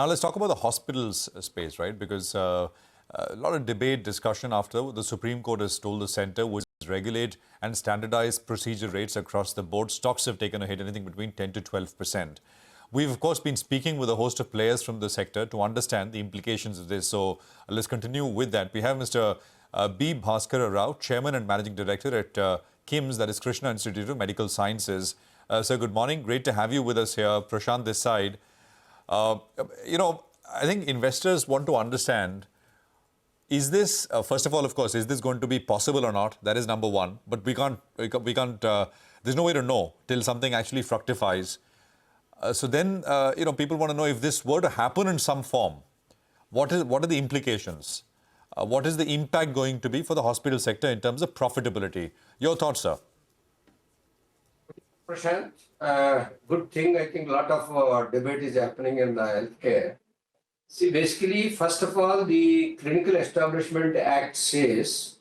Now let's talk about the hospitals space, right? Because a lot of debate, discussion after the Supreme Court has told the centre would regulate and standardize procedure rates across the board. Stocks have taken a hit, anything between 10 to 12%. We've, of course, been speaking with a host of players from the sector to understand the implications of this. So let's continue with that. We have Mr. B. Bhaskara Rao, Chairman and Managing Director at KIMS, that is Krishna Institute of Medical Sciences. Sir, good morning. Great to have you with us here. Prashant this side. I think investors want to understand, is this, first of all, of course, is this going to be possible or not? That is number one. But we can't there's no way to know till something actually fructifies. People want to know, if this were to happen in some form, what are the implications? What is the impact going to be for the hospital sector in terms of profitability? Your thoughts, sir? Prashant, good thing. I think a lot of debate is happening in healthcare. See, basically, first of all, the Clinical Establishment Act says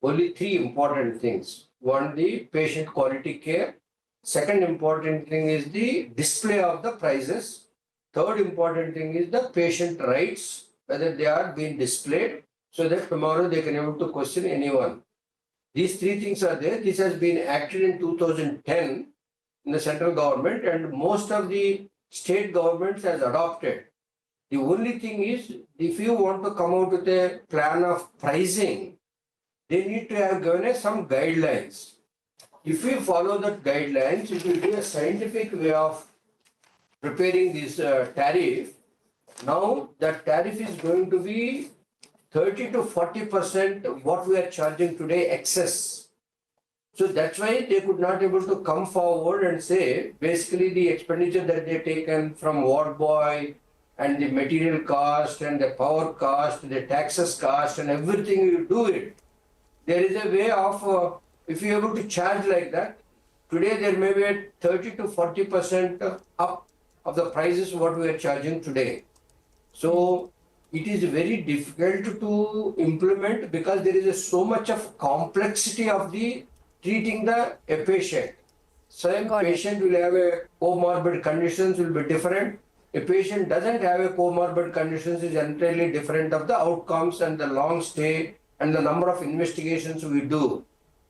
only three important things. One, the patient quality care. Second important thing is the display of the prices. Third important thing is the patient rights, whether they are being displayed, so that tomorrow they can able to question anyone. These three things are there. This has been acted in 2010 in the central government, and most of the state governments has adopted. The only thing is, if you want to come out with a plan of pricing, they need to have given us some guidelines. If we follow that guidelines, it will be a scientific way of preparing this tariff. Now, that tariff is going to be 30 to 40% what we are charging today excess. So that's why they could not able to come forward and say, basically the expenditure that they taken from ward boy and the material cost and the power cost, the taxes cost and everything, you do it. There is a way of, if you are able to charge like that, today there may be a 30 to 40% up of the prices what we are charging today. So it is very difficult to implement because there is so much of complexity of the treating a patient. Same patient will have a comorbid conditions will be different. A patient doesn't have a comorbid conditions is entirely different of the outcomes and the long stay and the number of investigations we do.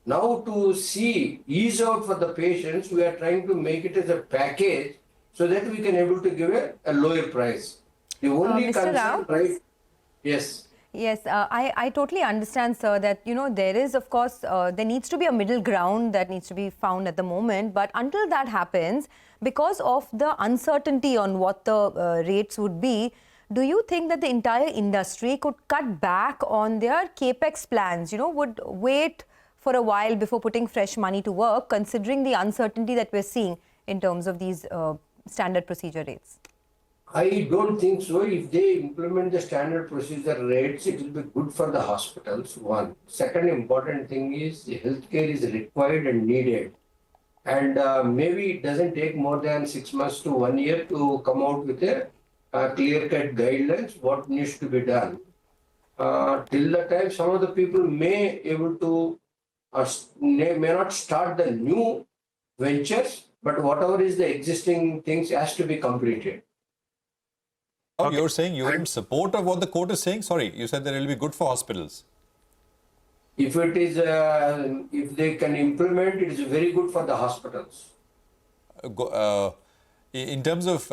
Now to see ease out for the patients, we are trying to make it as a package so that we can able to give a lower price. The only Mr. Rao? Right? Yes. Yes, I totally understand, sir, that, there is, of course, there needs to be a middle ground that needs to be found at the moment. But until that happens, because of the uncertainty on what the rates would be, do you think that the entire industry could cut back on their capex plans, would wait for a while before putting fresh money to work, considering the uncertainty that we're seeing in terms of these standard procedure rates? I don't think so. If they implement the standard procedure rates, it will be good for the hospitals, one. Second important thing is the healthcare is required and needed. And maybe it doesn't take more than 6 months to 1 year to come out with a clear-cut guidelines, what needs to be done. Till the time, some of the people may able to may not start the new ventures, but whatever is the existing things has to be completed. Oh, you're saying you're in support of what the court is saying? Sorry, you said that it will be good for hospitals. If it is, if they can implement, it is very good for the hospitals. In terms of,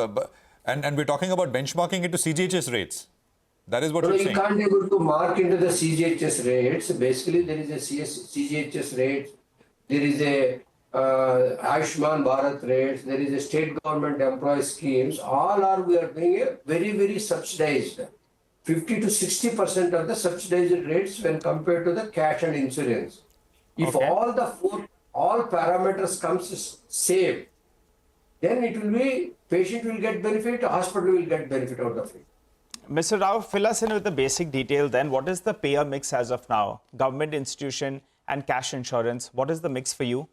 and we're talking about benchmarking it to CGHS rates. That is what you're saying. You can't be able to mark into the CGHS rates. Basically, there is a CGHS rate, there is a Ayushman Bharat rates, there is a state government employee schemes. All are, we are being very, very subsidized. 50 to 60% of the subsidized rates when compared to the cash and insurance. If all parameters comes same, then it will be, patient will get benefit, hospital will get benefit out of it. Mr. Rao, fill us in with the basic detail then. What is the payer mix as of now? Government, institution and cash insurance. What is the mix for you?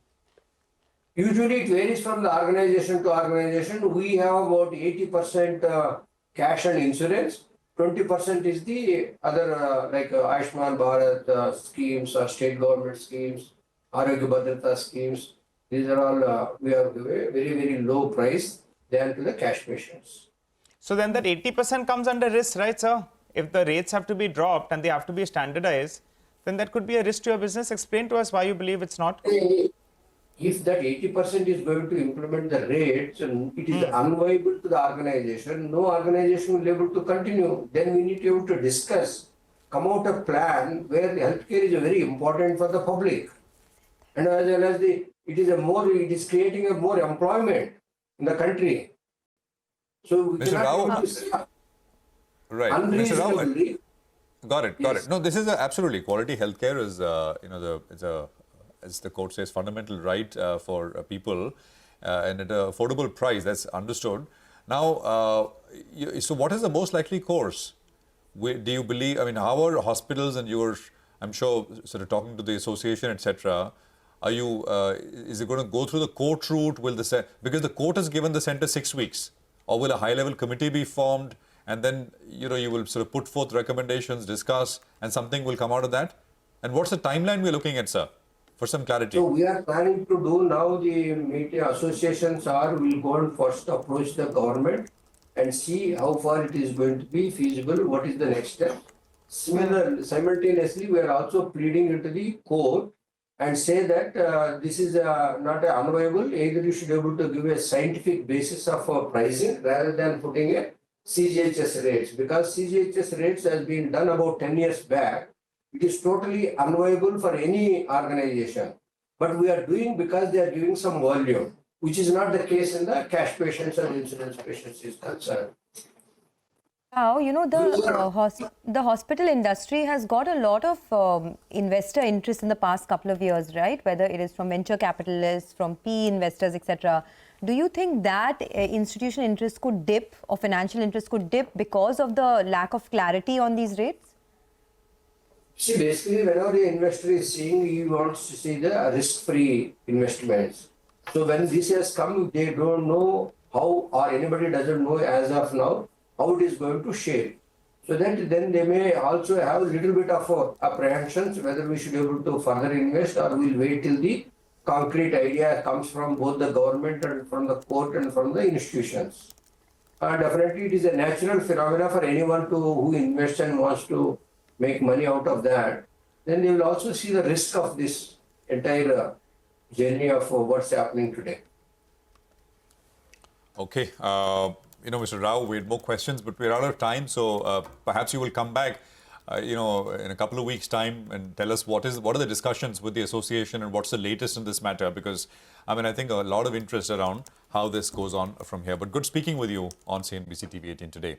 Usually it varies from the organization to organization. We have about 80% cash and insurance. 20% is the other like Ayushman Bharat schemes or state government schemes, Arogya Bhadrata schemes. These are all, we have a very, very low price than to the cash patients. So then that 80% comes under risk, right, sir? If the rates have to be dropped and they have to be standardized, then that could be a risk to your business. Explain to us why you believe it's not. If that 80% is going to implement the rates and it is unviable to the organization, no organization will be able to continue. Then we need to be able to discuss, come out a plan where the healthcare is very important for the public. And as well as it is creating a more employment in the country. So we Mr. cannot Rao, be able to say Right. Mr. Rao, unreasonably. got it. Yes. No, this is absolutely quality healthcare is as the court says, fundamental right for people and at an affordable price. That's understood. Now, so what is the most likely course? Do you believe? I mean, how are hospitals and I'm sure, sort of talking to the association, etc. Are you? Is it going to go through the court route? Because the court has given the center 6 weeks, or will a high-level committee be formed? And then, you will sort of put forth recommendations, discuss, and something will come out of that? And what's the timeline we're looking at, sir? For some clarity. So we are planning to do now the media associations will go and first approach the government and see how far it is going to be feasible, what is the next step. Simultaneously, we are also pleading into the court and say that this is not unviable. Either you should be able to give a scientific basis of pricing rather than putting a CGHS rates, because CGHS rates has been done about 10 years back. It is totally unviable for any organization. But we are doing because they are giving some volume, which is not the case in the cash patients and insurance patients is concerned. Now, the hospital industry has got a lot of investor interest in the past couple of years, right? Whether it is from venture capitalists, from PE investors, etc. Do you think that institutional interest could dip or financial interest could dip because of the lack of clarity on these rates? See, basically, whenever the investor is seeing, he wants to see the risk-free investments. So when this has come, they don't know how, or anybody doesn't know as of now, how it is going to shape. So that then they may also have a little bit of apprehensions whether we should be able to further invest or we'll wait till the concrete idea comes from both the government and from the court and from the institutions. Definitely, it is a natural phenomena for anyone who invests and wants to make money out of that. Then they will also see the risk of this entire journey of what's happening today. Okay. Mr. Rao, we had more questions, but we're out of time. So perhaps you will come back, in a couple of weeks' time and tell us what are the discussions with the association and what's the latest in this matter? Because, I think a lot of interest around how this goes on from here. But good speaking with you on CNBC TV18 today.